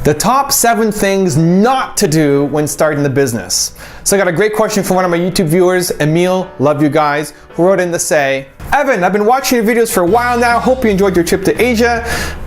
The top 7 things not to do when starting the business. So I got a great question from one of my YouTube viewers, Emil, love you guys, who wrote in to say, Evan, I've been watching your videos for a while now. Hope you enjoyed your trip to Asia.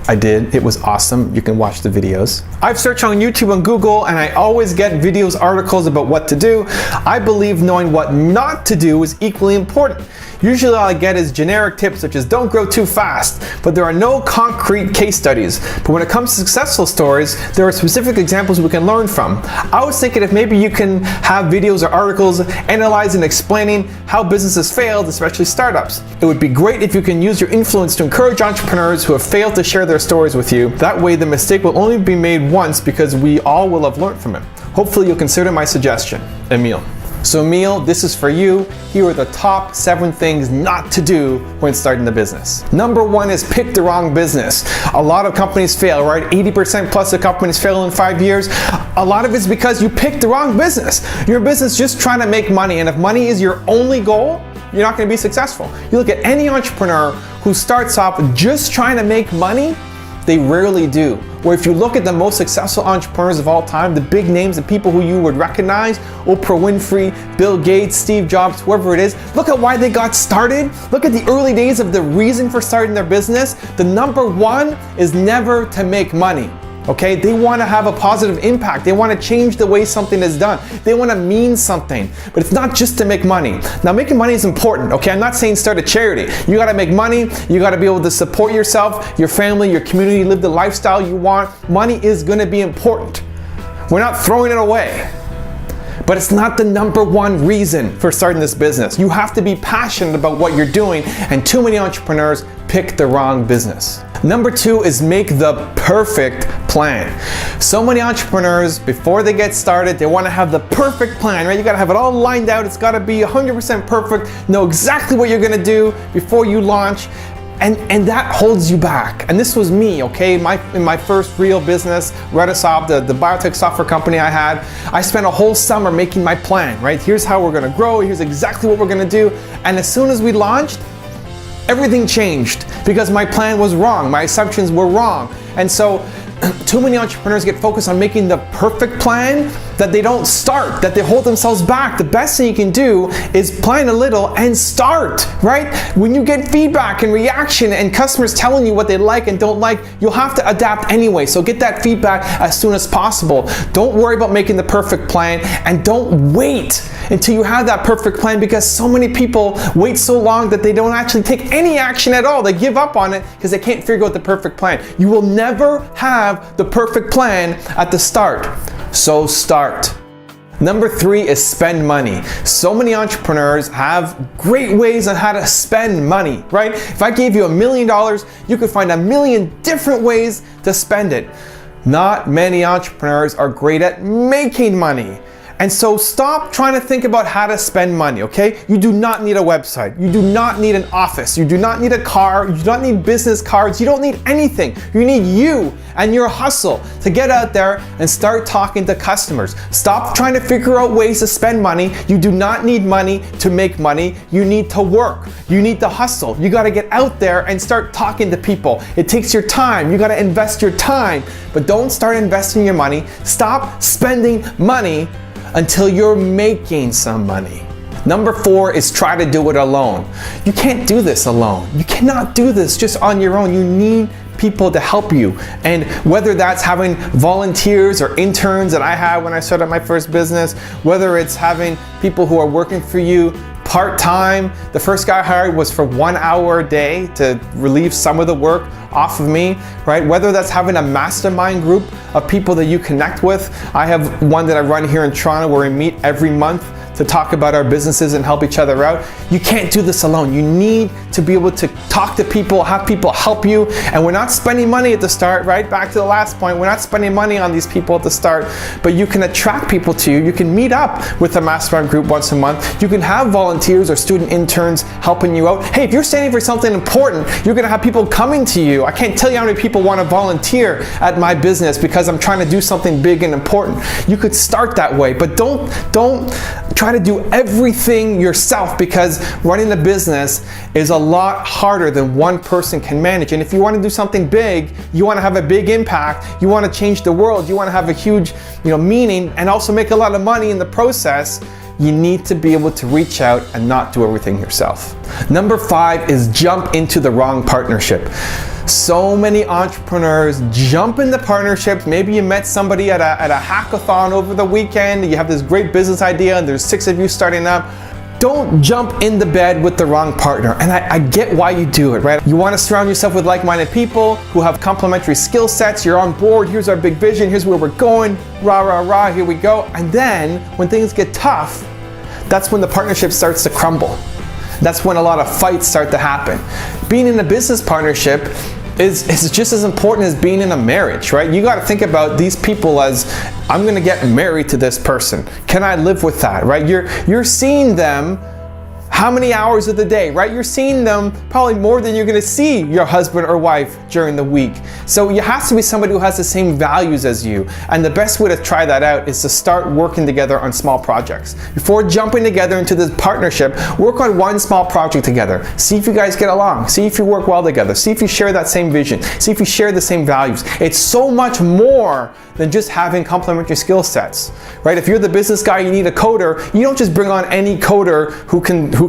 I did. It was awesome. You can watch the videos. I've searched on YouTube and Google, and I always get videos, articles about what to do. I believe knowing what not to do is equally important. Usually all I get is generic tips such as don't grow too fast, but there are no concrete case studies. But when it comes to successful stories, there are specific examples we can learn from. I was thinking if maybe you can have videos or articles analyzing and explaining how businesses failed, especially startups. It would be great if you can use your influence to encourage entrepreneurs who have failed to share their stories with you. That way the mistake will only be made once because we all will have learned from it. Hopefully you'll consider my suggestion. Emil. So Emil, this is for you. Here are the top 7 things not to do when starting the business. Number 1 is pick the wrong business. A lot of companies fail, right? 80% plus of companies fail in 5 years. A lot of it's because you picked the wrong business. Your business just trying to make money, and if money is your only goal, you're not going to be successful. You look at any entrepreneur who starts off just trying to make money, they rarely do. Or if you look at the most successful entrepreneurs of all time, the big names, the people who you would recognize, Oprah Winfrey, Bill Gates, Steve Jobs, whoever it is, look at why they got started. Look at the early days of the reason for starting their business. The number 1 is never to make money. Okay, they want to have a positive impact. They want to change the way something is done. They want to mean something, but it's not just to make money. Now, making money is important. Okay, I'm not saying start a charity. You got to make money. You got to be able to support yourself, your family, your community, live the lifestyle you want. Money is going to be important. We're not throwing it away. But it's not the number 1 reason for starting this business. You have to be passionate about what you're doing, and too many entrepreneurs pick the wrong business. Number 2 is make the perfect plan. So many entrepreneurs, before they get started, they want to have the perfect plan, right? You got to have it all lined out. It's got to be 100% perfect, know exactly what you're going to do before you launch. And that holds you back. And this was me, okay? In my first real business, Redisoft, the biotech software company I had, I spent a whole summer making my plan, right? Here's how we're gonna grow, here's exactly what we're gonna do. And as soon as we launched, everything changed because my plan was wrong, my assumptions were wrong. And so, too many entrepreneurs get focused on making the perfect plan that they don't start, that they hold themselves back. The best thing you can do is plan a little and start, right? When you get feedback and reaction and customers telling you what they like and don't like, you'll have to adapt anyway. So get that feedback as soon as possible. Don't worry about making the perfect plan, and don't wait until you have that perfect plan, because so many people wait so long that they don't actually take any action at all. They give up on it because they can't figure out the perfect plan. You will never have the perfect plan at the start. So start. Number 3 is spend money. So many entrepreneurs have great ways on how to spend money, right? If I gave you $1 million, you could find 1,000,000 different ways to spend it. Not many entrepreneurs are great at making money. And so stop trying to think about how to spend money, okay? You do not need a website. You do not need an office. You do not need a car. You do not need business cards. You don't need anything. You need you and your hustle to get out there and start talking to customers. Stop trying to figure out ways to spend money. You do not need money to make money. You need to work. You need to hustle. You got to get out there and start talking to people. It takes your time. You got to invest your time, but don't start investing your money. Stop spending money until you're making some money. Number 4 is try to do it alone. You can't do this alone. You cannot do this just on your own. You need people to help you. And whether that's having volunteers or interns that I had when I started my first business, whether it's having people who are working for you part-time. The first guy I hired was for 1 hour a day to relieve some of the work off of me, right? Whether that's having a mastermind group of people that you connect with. I have one that I run here in Toronto where we meet every month to talk about our businesses and help each other out. You can't do this alone. You need to be able to talk to people, have people help you. And we're not spending money at the start, right? Back to the last point, we're not spending money on these people at the start, but you can attract people to you. You can meet up with a mastermind group once a month. You can have volunteers or student interns helping you out. Hey, if you're standing for something important, you're gonna have people coming to you. I can't tell you how many people want to volunteer at my business because I'm trying to do something big and important. You could start that way, but don't try try to do everything yourself, because running a business is a lot harder than one person can manage. And if you want to do something big, you want to have a big impact, you want to change the world, you want to have a huge, meaning, and also make a lot of money in the process, you need to be able to reach out and not do everything yourself. Number 5 is jump into the wrong partnership. So many entrepreneurs jump into partnerships. Maybe you met somebody at a hackathon over the weekend, you have this great business idea and there's 6 of you starting up. Don't jump in the bed with the wrong partner. And I get why you do it, right? You want to surround yourself with like-minded people who have complementary skill sets. You're on board. Here's our big vision. Here's where we're going. Rah, rah, rah. Here we go. And then when things get tough, that's when the partnership starts to crumble. That's when a lot of fights start to happen. Being in a business partnership is just as important as being in a marriage, right? You got to think about these people as, I'm going to get married to this person. Can I live with that, right? You're seeing them how many hours of the day, right? You're seeing them probably more than you're going to see your husband or wife during the week. So you have to be somebody who has the same values as you. And the best way to try that out is to start working together on small projects. Before jumping together into this partnership, work on one small project together. See if you guys get along. See if you work well together. See if you share that same vision. See if you share the same values. It's so much more than just having complementary skill sets, right? If you're the business guy, you need a coder, you don't just bring on any coder who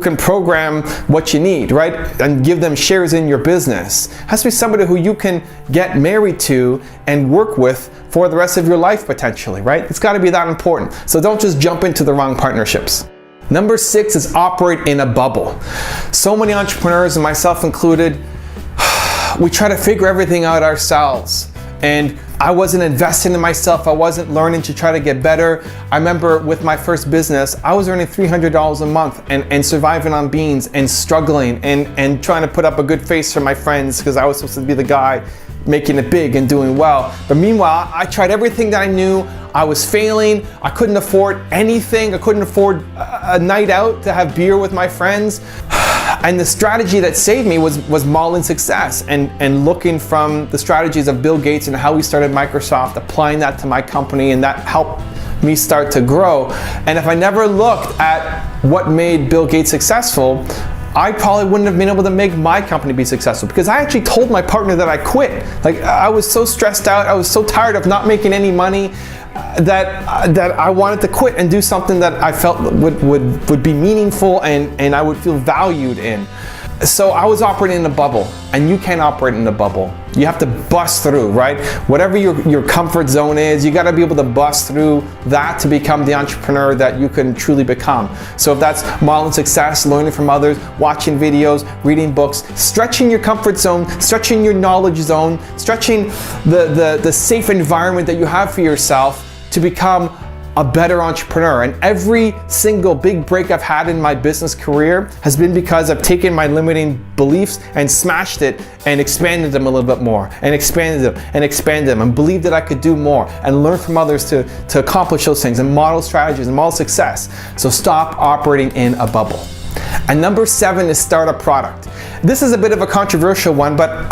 can program what you need, right? And give them shares in your business. It has to be somebody who you can get married to and work with for the rest of your life potentially, right? It's got to be that important. So don't just jump into the wrong partnerships. Number 6 is operate in a bubble. So many entrepreneurs, and myself included, we try to figure everything out ourselves. And I wasn't investing in myself. I wasn't learning to try to get better. I remember with my first business, I was earning $300 a month and surviving on beans and struggling and trying to put up a good face for my friends because I was supposed to be the guy making it big and doing well. But meanwhile, I tried everything that I knew. I was failing. I couldn't afford anything. I couldn't afford a night out to have beer with my friends. And the strategy that saved me was modeling success and looking from the strategies of Bill Gates and how he started Microsoft, applying that to my company, and that helped me start to grow. And if I never looked at what made Bill Gates successful, I probably wouldn't have been able to make my company be successful, because I actually told my partner that I quit. Like, I was so stressed out, I was so tired of not making any money that I wanted to quit and do something that I felt would be meaningful and I would feel valued in. So I was operating in a bubble, and you can't operate in a bubble. You have to bust through, right? Whatever your comfort zone is, you gotta be able to bust through that to become the entrepreneur that you can truly become. So if that's modeling success, learning from others, watching videos, reading books, stretching your comfort zone, stretching your knowledge zone, stretching the safe environment that you have for yourself to become a better entrepreneur. And every single big break I've had in my business career has been because I've taken my limiting beliefs and smashed it and expanded them a little bit more, and expanded them and expanded them, and believed that I could do more and learn from others to accomplish those things and model strategies and model success. So stop operating in a bubble. And number 7 is start a product. This is a bit of a controversial one, but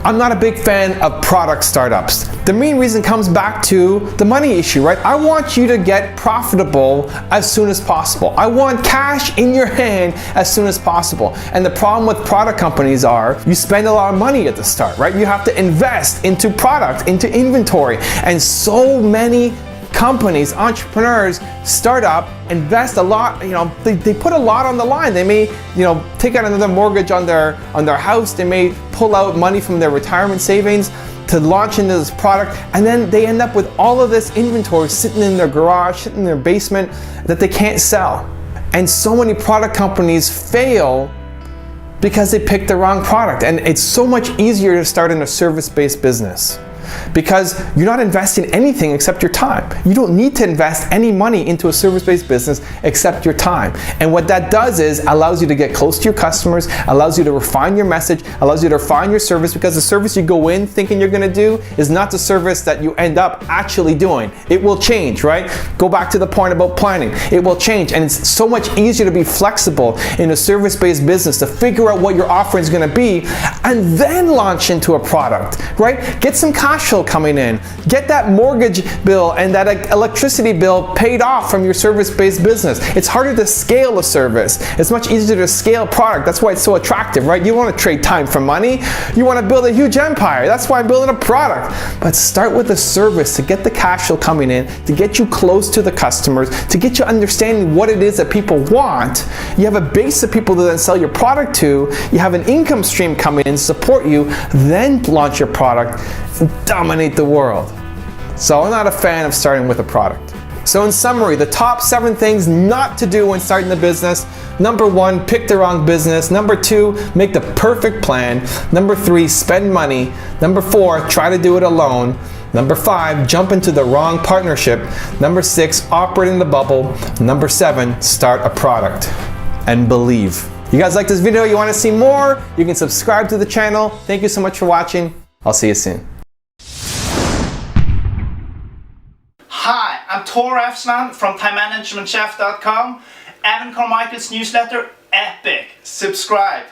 I'm not a big fan of product startups. The main reason comes back to the money issue, right? I want you to get profitable as soon as possible. I want cash in your hand as soon as possible. And the problem with product companies are you spend a lot of money at the start, right? You have to invest into product, into inventory. And so many companies, entrepreneurs, start up, invest a lot, they put a lot on the line. They may, take out another mortgage on their house. They may pull out money from their retirement savings to launch into this product, and then they end up with all of this inventory sitting in their garage, sitting in their basement that they can't sell. And so many product companies fail because they picked the wrong product. And it's so much easier to start in a service-based business, because you're not investing anything except your time. You don't need to invest any money into a service-based business except your time. And what that does is allows you to get close to your customers, allows you to refine your message, allows you to refine your service, because the service you go in thinking you're gonna do is not the service that you end up actually doing. It will change, right? Go back to the point about planning. It will change, and it's so much easier to be flexible in a service-based business, to figure out what your offering is gonna be and then launch into a product, right? Get some content cash flow coming in. Get that mortgage bill and that electricity bill paid off from your service-based business. It's harder to scale a service. It's much easier to scale product. That's why it's so attractive, right? You want to trade time for money. You want to build a huge empire. That's why I'm building a product. But start with a service to get the cash flow coming in, to get you close to the customers, to get you understanding what it is that people want. You have a base of people to then sell your product to. You have an income stream coming in, support you, then launch your product and dominate the world. So I'm not a fan of starting with a product. So in summary, the top 7 things not to do when starting the business. Number 1, pick the wrong business. Number 2, make the perfect plan. Number 3, spend money. Number 4, try to do it alone. Number 5, jump into the wrong partnership. Number 6, operate in the bubble. Number 7, start a product. And believe. You guys like this video? You want to see more? You can subscribe to the channel. Thank you so much for watching. I'll see you soon. Hi, I'm Tor Efsman from TimeManagementChef.com. Evan Carmichael's newsletter, Epic. Subscribe.